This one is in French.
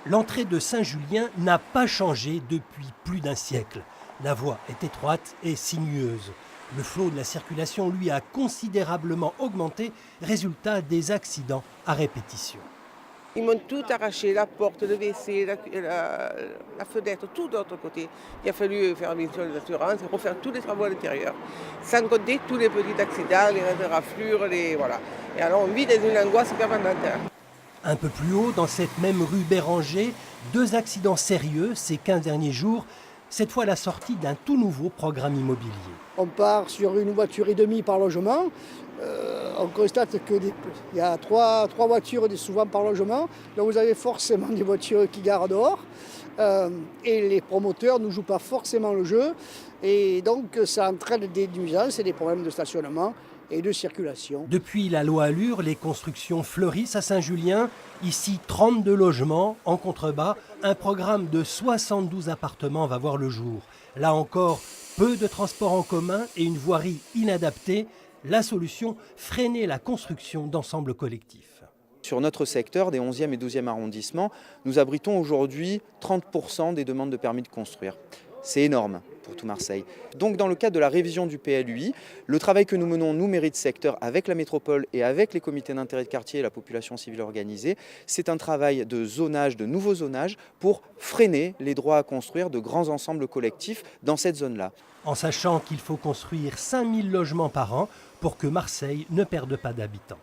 L'entrée de Saint-Julien n'a pas changé depuis plus d'un siècle. La voie est étroite et sinueuse. Le flot de la circulation, lui, a considérablement augmenté, résultat des accidents à répétition. Ils m'ont tout arraché, la porte, le WC, la fenêtre, tout de l'autre côté. Il a fallu faire une mission d'assurance et refaire tous les travaux à l'intérieur. Sans compter tous les petits accidents, les raies de raflure, voilà. Et alors on vit dans une angoisse permanente. Un peu plus haut, dans cette même rue Béranger, 2 accidents sérieux ces 15 derniers jours. Cette fois, la sortie d'un tout nouveau programme immobilier. On part sur une voiture et demie par logement. On constate qu'il y a trois voitures souvent par logement. Donc vous avez forcément des voitures qui garent dehors. Et les promoteurs ne jouent pas forcément le jeu. Et donc ça entraîne des nuisances et des problèmes de stationnement et de circulation. Depuis la loi Allure, les constructions fleurissent à Saint-Julien. Ici, 32 logements. En contrebas, un programme de 72 appartements va voir le jour. Là encore, peu de transports en commun et une voirie inadaptée. La solution, freiner la construction d'ensembles collectifs. Sur notre secteur des 11e et 12e arrondissements, nous abritons aujourd'hui 30% des demandes de permis de construire. C'est énorme pour tout Marseille. Donc dans le cadre de la révision du PLUI, le travail que nous menons, nous, mairie de secteur, avec la métropole et avec les comités d'intérêt de quartier et la population civile organisée, c'est un travail de zonage, de nouveau zonage, pour freiner les droits à construire de grands ensembles collectifs dans cette zone-là. En sachant qu'il faut construire 5000 logements par an pour que Marseille ne perde pas d'habitants.